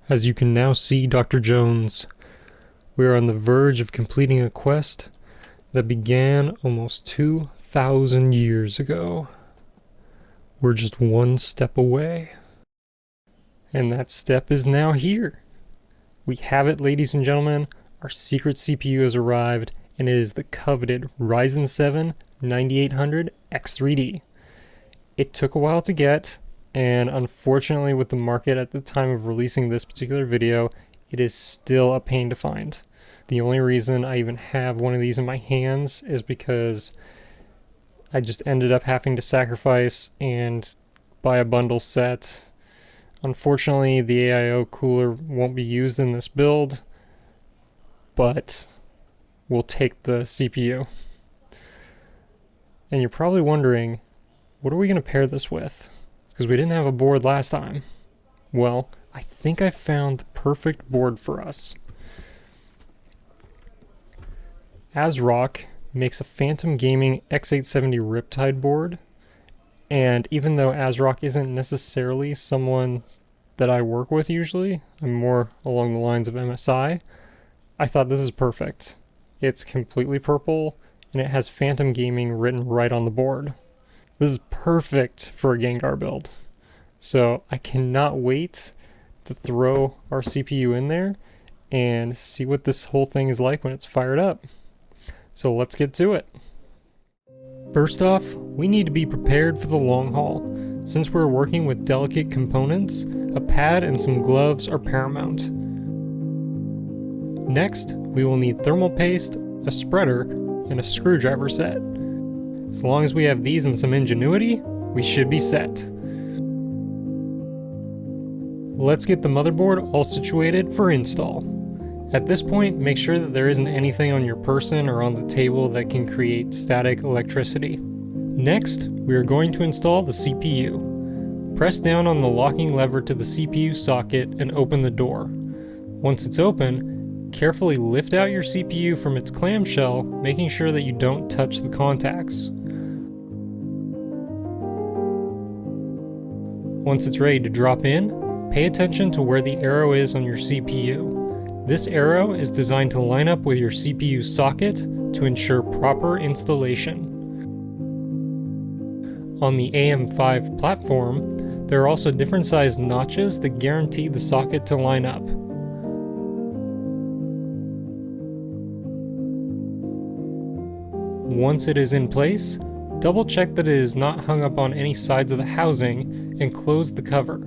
As you can now see, Dr. Jones, we are on the verge of completing a quest that began almost 2,000 years ago. We're just one step away. And that step is now here. We have it, ladies and gentlemen. Our secret CPU has arrived, and it is the coveted Ryzen 7 9800 X3D. It took a while to get, and unfortunately with the market at the time of releasing this particular video, it is still a pain to find. The only reason I even have one of these in my hands is because I just ended up having to sacrifice and buy a bundle set. Unfortunately, the AIO cooler won't be used in this build, but we'll take the CPU. And you're probably wondering, what are we going to pair this with? Because we didn't have a board last time. Well, I think I found the perfect board for us. ASRock makes a Phantom Gaming X870 Riptide board, and even though ASRock isn't necessarily someone that I work with usually, I'm more along the lines of MSI, I thought this is perfect. It's completely purple, and it has Phantom Gaming written right on the board. This is perfect for a Gengar build. So I cannot wait to throw our CPU in there and see what this whole thing is like when it's fired up. So let's get to it. First off, we need to be prepared for the long haul. Since we're working with delicate components, a pad and some gloves are paramount. Next, we will need thermal paste, a spreader, and a screwdriver set. As long as we have these and some ingenuity, we should be set. Let's get the motherboard all situated for install. At this point, make sure that there isn't anything on your person or on the table that can create static electricity. Next, we are going to install the CPU. Press down on the locking lever to the CPU socket and open the door. Once it's open, carefully lift out your CPU from its clamshell, making sure that you don't touch the contacts. Once it's ready to drop in, pay attention to where the arrow is on your CPU. This arrow is designed to line up with your CPU socket to ensure proper installation. On the AM5 platform, there are also different sized notches that guarantee the socket to line up. Once it is in place, double check that it is not hung up on any sides of the housing and close the cover.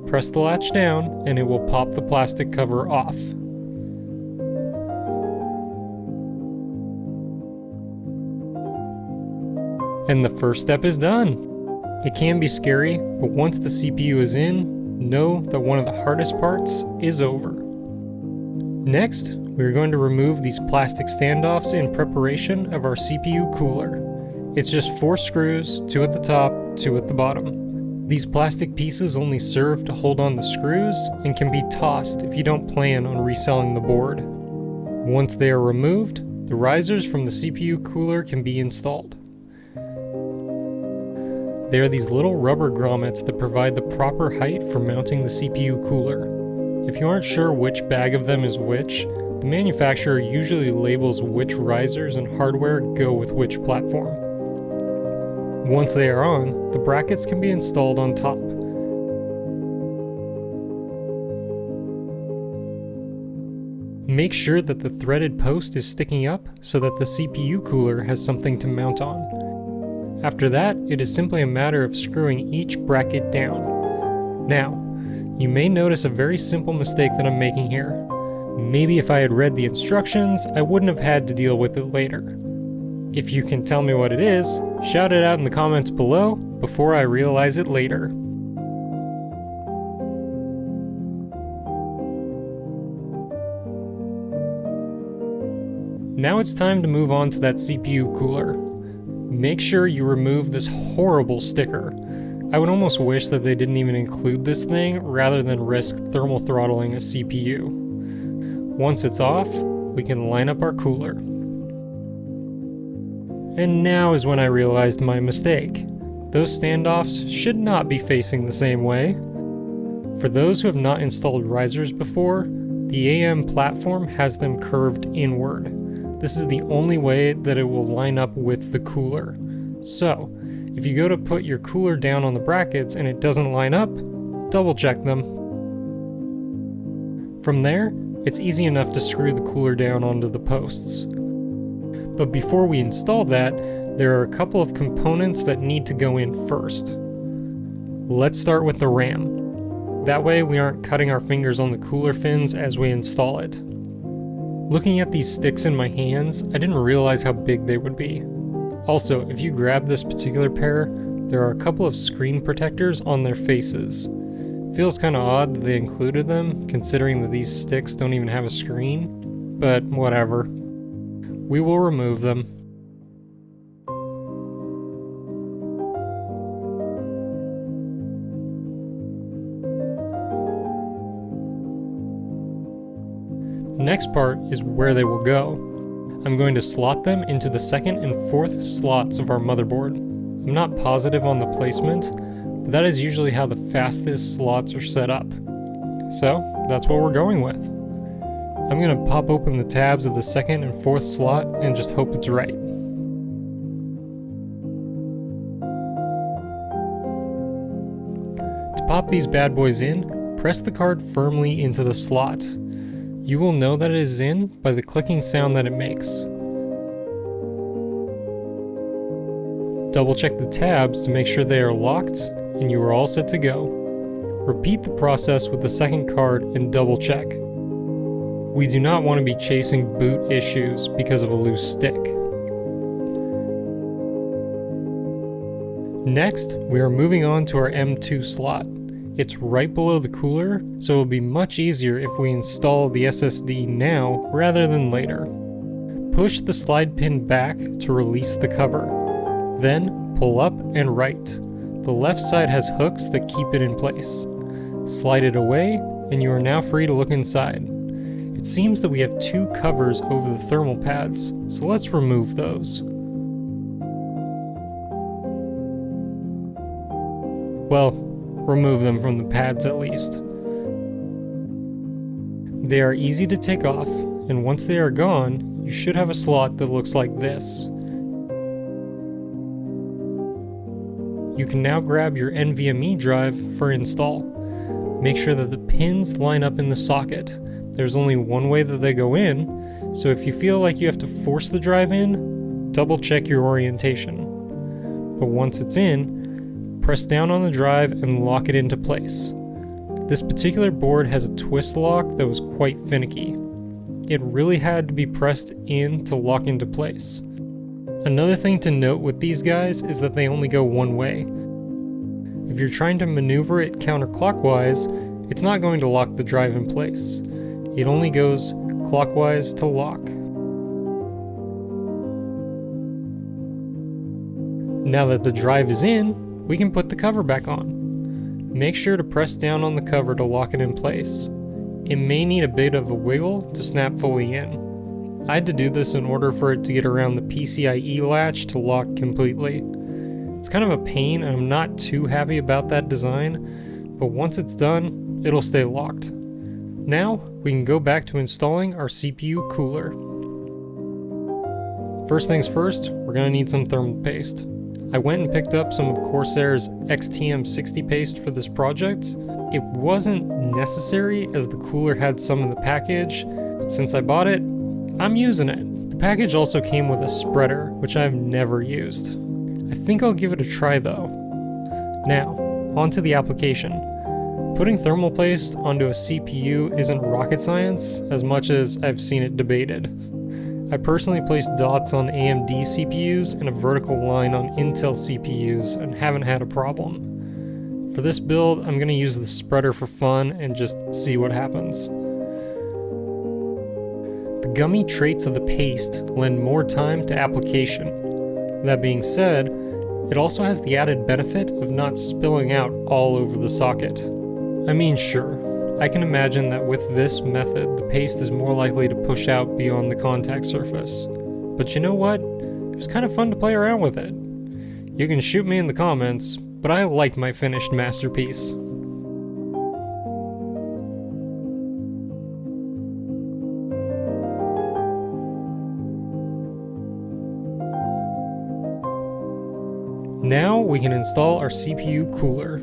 Press the latch down and it will pop the plastic cover off. And the first step is done. It can be scary, but once the CPU is in, know that one of the hardest parts is over. Next, we are going to remove these plastic standoffs in preparation of our CPU cooler. It's just 4 screws, 2 at the top, 2 at the bottom. These plastic pieces only serve to hold on the screws and can be tossed if you don't plan on reselling the board. Once they are removed, the risers from the CPU cooler can be installed. They are these little rubber grommets that provide the proper height for mounting the CPU cooler. If you aren't sure which bag of them is which, the manufacturer usually labels which risers and hardware go with which platform. Once they are on, the brackets can be installed on top. Make sure that the threaded post is sticking up so that the CPU cooler has something to mount on. After that, it is simply a matter of screwing each bracket down. Now, you may notice a very simple mistake that I'm making here. Maybe if I had read the instructions, I wouldn't have had to deal with it later. If you can tell me what it is, shout it out in the comments below before I realize it later. Now it's time to move on to that CPU cooler. Make sure you remove this horrible sticker. I would almost wish that they didn't even include this thing rather than risk thermal throttling a CPU. Once it's off, we can line up our cooler. And now is when I realized my mistake. Those standoffs should not be facing the same way. For those who have not installed risers before, the AM platform has them curved inward. This is the only way that it will line up with the cooler. So, if you go to put your cooler down on the brackets and it doesn't line up, double check them. From there, it's easy enough to screw the cooler down onto the posts. But before we install that, there are a couple of components that need to go in first. Let's start with the RAM. That way we aren't cutting our fingers on the cooler fins as we install it. Looking at these sticks in my hands, I didn't realize how big they would be. Also, if you grab this particular pair, there are a couple of screen protectors on their faces. Feels kinda odd that they included them, considering that these sticks don't even have a screen, but whatever. We will remove them. The next part is where they will go. I'm going to slot them into the second and fourth slots of our motherboard. I'm not positive on the placement, but that is usually how the fastest slots are set up. So, that's what we're going with. I'm going to pop open the tabs of the second and fourth slot and just hope it's right. To pop these bad boys in, press the card firmly into the slot. You will know that it is in by the clicking sound that it makes. Double check the tabs to make sure they are locked and you are all set to go. Repeat the process with the second card and double check. We do not want to be chasing boot issues because of a loose stick. Next, we are moving on to our M2 slot. It's right below the cooler, so it will be much easier if we install the SSD now rather than later. Push the slide pin back to release the cover. Then, pull up and right. The left side has hooks that keep it in place. Slide it away, and you are now free to look inside. It seems that we have two covers over the thermal pads, so let's remove those. Well, remove them from the pads at least. They are easy to take off, and once they are gone, you should have a slot that looks like this. You can now grab your NVMe drive for install. Make sure that the pins line up in the socket. There's only one way that they go in, so if you feel like you have to force the drive in, double check your orientation. But once it's in, press down on the drive and lock it into place. This particular board has a twist lock that was quite finicky. It really had to be pressed in to lock into place. Another thing to note with these guys is that they only go one way. If you're trying to maneuver it counterclockwise, it's not going to lock the drive in place. It only goes clockwise to lock. Now that the drive is in, we can put the cover back on. Make sure to press down on the cover to lock it in place. It may need a bit of a wiggle to snap fully in. I had to do this in order for it to get around the PCIe latch to lock completely. It's kind of a pain and I'm not too happy about that design, but once it's done, it'll stay locked. Now, we can go back to installing our CPU cooler. First things first, we're going to need some thermal paste. I went and picked up some of Corsair's XTM60 paste for this project. It wasn't necessary as the cooler had some in the package, but since I bought it, I'm using it. The package also came with a spreader, which I've never used. I think I'll give it a try though. Now, onto the application. Putting thermal paste onto a CPU isn't rocket science as much as I've seen it debated. I personally placed dots on AMD CPUs and a vertical line on Intel CPUs and haven't had a problem. For this build, I'm going to use the spreader for fun and just see what happens. The gummy traits of the paste lend more time to application. That being said, it also has the added benefit of not spilling out all over the socket. I mean, sure, I can imagine that with this method, the paste is more likely to push out beyond the contact surface. But you know what? It was kind of fun to play around with it. You can shoot me in the comments, but I like my finished masterpiece. Now we can install our CPU cooler.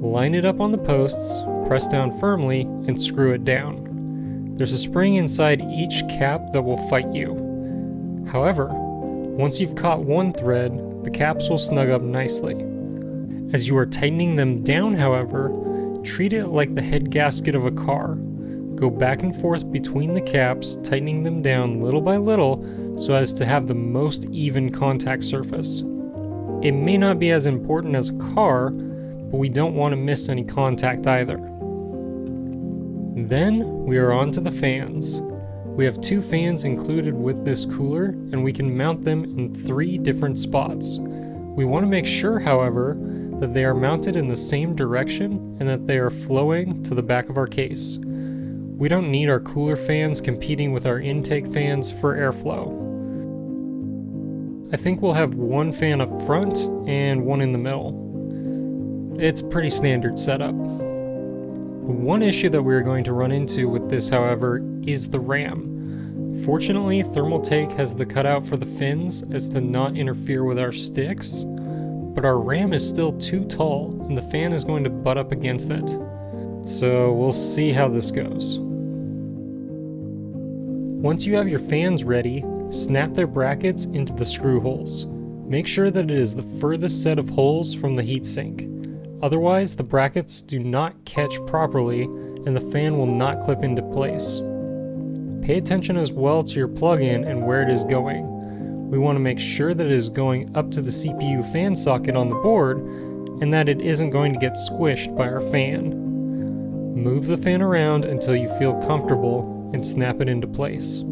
Line it up on the posts, press down firmly, and screw it down. There's a spring inside each cap that will fight you. However, once you've caught one thread, the caps will snug up nicely. As you are tightening them down, however, treat it like the head gasket of a car. Go back and forth between the caps, tightening them down little by little so as to have the most even contact surface. It may not be as important as a car, but we don't want to miss any contact either. Then we are on to the fans. We have 2 fans included with this cooler, and we can mount them in 3 different spots. We want to make sure, however, that they are mounted in the same direction and that they are flowing to the back of our case. We don't need our cooler fans competing with our intake fans for airflow. I think we'll have 1 fan up front and 1 in the middle. It's a pretty standard setup. The one issue that we're going to run into with this, however, is the RAM. Fortunately, Thermaltake has the cutout for the fins as to not interfere with our sticks, but our RAM is still too tall and the fan is going to butt up against it. So we'll see how this goes. Once you have your fans ready, snap their brackets into the screw holes. Make sure that it is the furthest set of holes from the heatsink. Otherwise, the brackets do not catch properly and the fan will not clip into place. Pay attention as well to your plug-in and where it is going. We want to make sure that it is going up to the CPU fan socket on the board and that it isn't going to get squished by our fan. Move the fan around until you feel comfortable and snap it into place.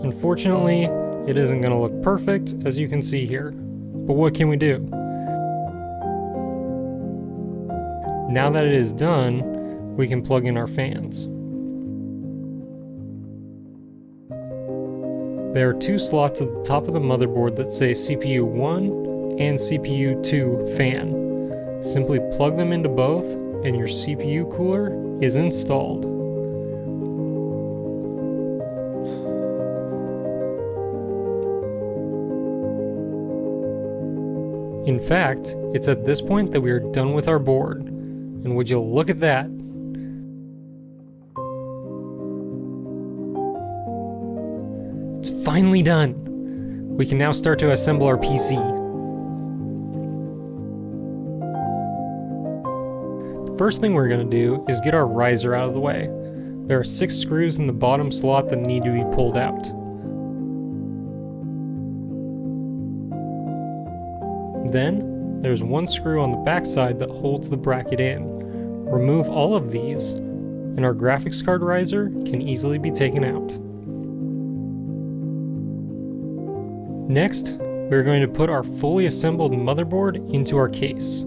Unfortunately, it isn't going to look perfect, as you can see here. But what can we do? Now that it is done, we can plug in our fans. There are 2 slots at the top of the motherboard that say CPU 1 and CPU 2 fan. Simply plug them into both and your CPU cooler is installed. In fact, it's at this point that we are done with our board. And would you look at that? It's finally done! We can now start to assemble our PC. The first thing we're going to do is get our riser out of the way. There are 6 screws in the bottom slot that need to be pulled out. Then, there's 1 screw on the back side that holds the bracket in. Remove all of these, and our graphics card riser can easily be taken out. Next, we're going to put our fully assembled motherboard into our case.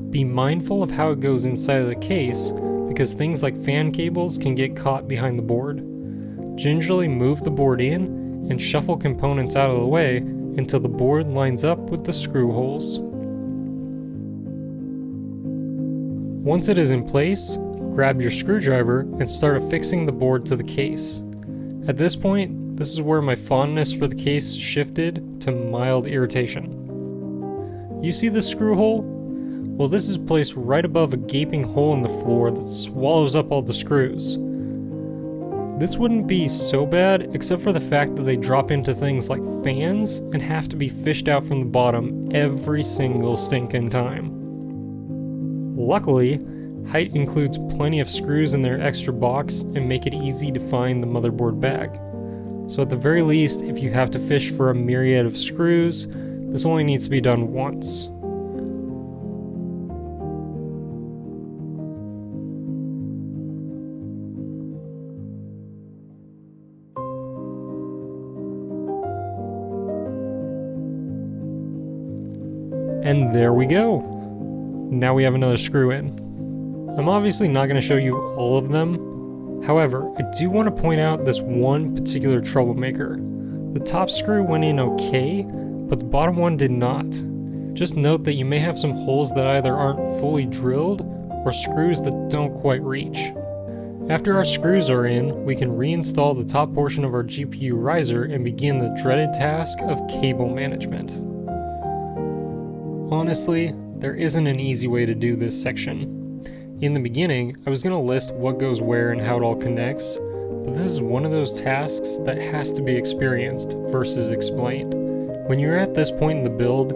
Be mindful of how it goes inside of the case, because things like fan cables can get caught behind the board. Gingerly move the board in, and shuffle components out of the way until the board lines up with the screw holes. Once it is in place, grab your screwdriver and start affixing the board to the case. At this point, this is where my fondness for the case shifted to mild irritation. You see this screw hole? Well, this is placed right above a gaping hole in the floor that swallows up all the screws. This wouldn't be so bad except for the fact that they drop into things like fans and have to be fished out from the bottom every single stinking time. Luckily, Height includes plenty of screws in their extra box and make it easy to find the motherboard bag. So at the very least, if you have to fish for a myriad of screws, this only needs to be done once. And there we go. Now we have another screw in. I'm obviously not going to show you all of them. However, I do want to point out this one particular troublemaker. The top screw went in okay, but the bottom one did not. Just note that you may have some holes that either aren't fully drilled or screws that don't quite reach. After our screws are in, we can reinstall the top portion of our GPU riser and begin the dreaded task of cable management. Honestly, there isn't an easy way to do this section. In the beginning, I was going to list what goes where and how it all connects, but this is one of those tasks that has to be experienced versus explained. When you're at this point in the build,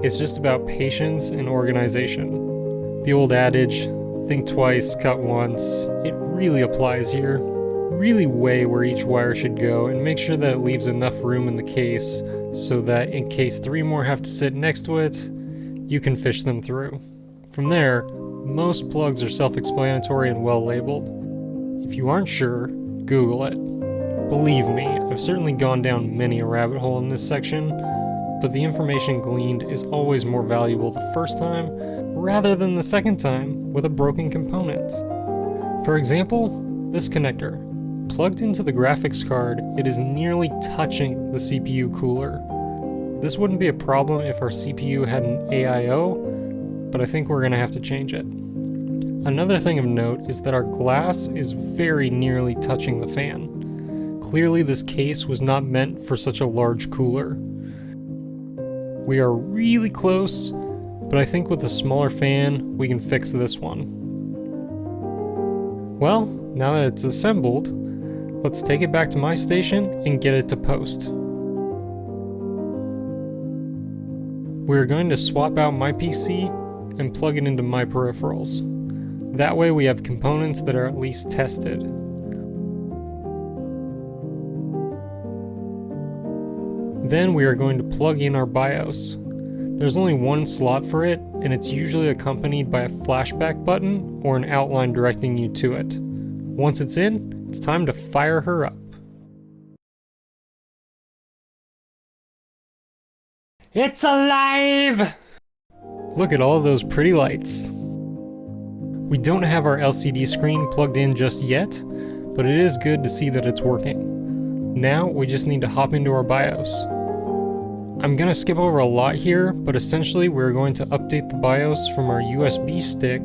it's just about patience and organization. The old adage, think twice, cut once, it really applies here. Really weigh where each wire should go and make sure that it leaves enough room in the case so that in case 3 more have to sit next to it, you can fish them through. From there, most plugs are self-explanatory and well labeled. If you aren't sure, Google it. Believe me, I've certainly gone down many a rabbit hole in this section, but the information gleaned is always more valuable the first time rather than the second time with a broken component. For example, this connector. Plugged into the graphics card, it is nearly touching the CPU cooler. This wouldn't be a problem if our CPU had an AIO, but I think we're going to have to change it. Another thing of note is that our glass is very nearly touching the fan. Clearly this case was not meant for such a large cooler. We are really close, but I think with a smaller fan, we can fix this one. Well, now that it's assembled, let's take it back to my station and get it to post. We're going to swap out my PC and plug it into my peripherals. That way we have components that are at least tested. Then we are going to plug in our BIOS. There's only one slot for it, and it's usually accompanied by a flashback button or an outline directing you to it. Once it's in, it's time to fire her up. It's alive! Look at all those pretty lights. We don't have our LCD screen plugged in just yet, but it is good to see that it's working. Now we just need to hop into our BIOS. I'm going to skip over a lot here, but essentially we're going to update the BIOS from our USB stick,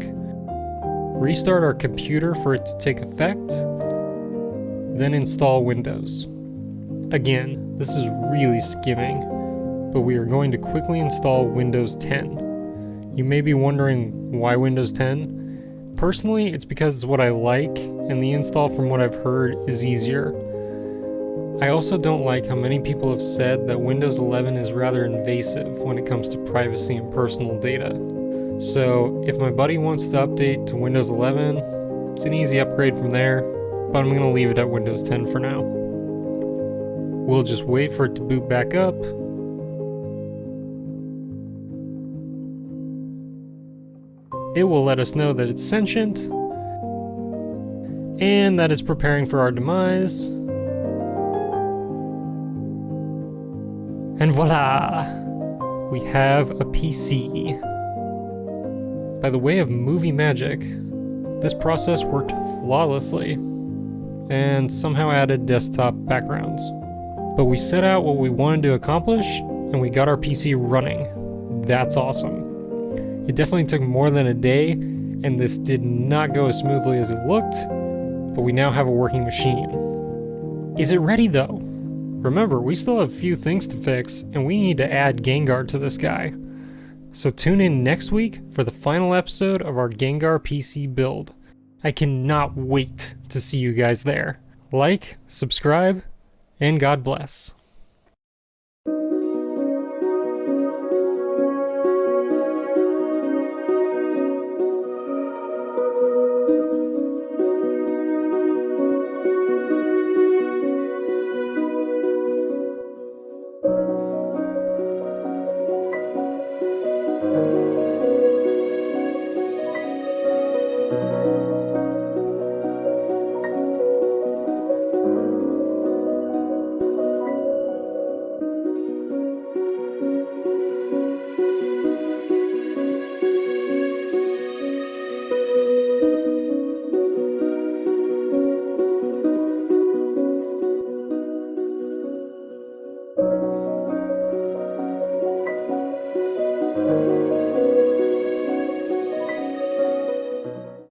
restart our computer for it to take effect, then install Windows. Again, this is really skimming, but we are going to quickly install Windows 10. You may be wondering why Windows 10? Personally, it's because it's what I like, and the install from what I've heard is easier. I also don't like how many people have said that Windows 11 is rather invasive when it comes to privacy and personal data. So if my buddy wants to update to Windows 11, it's an easy upgrade from there, but I'm going to leave it at Windows 10 for now. We'll just wait for it to boot back up. It will let us know that it's sentient, and that it's preparing for our demise. And voila! We have a PC. By the way of movie magic, this process worked flawlessly, and somehow added desktop backgrounds. But we set out what we wanted to accomplish, and we got our PC running. That's awesome. It definitely took more than a day, and this did not go as smoothly as it looked, but we now have a working machine. Is it ready though? Remember, we still have a few things to fix, and we need to add Gengar to this guy. So tune in next week for the final episode of our Gengar PC build. I cannot wait to see you guys there. Like, subscribe, and God bless.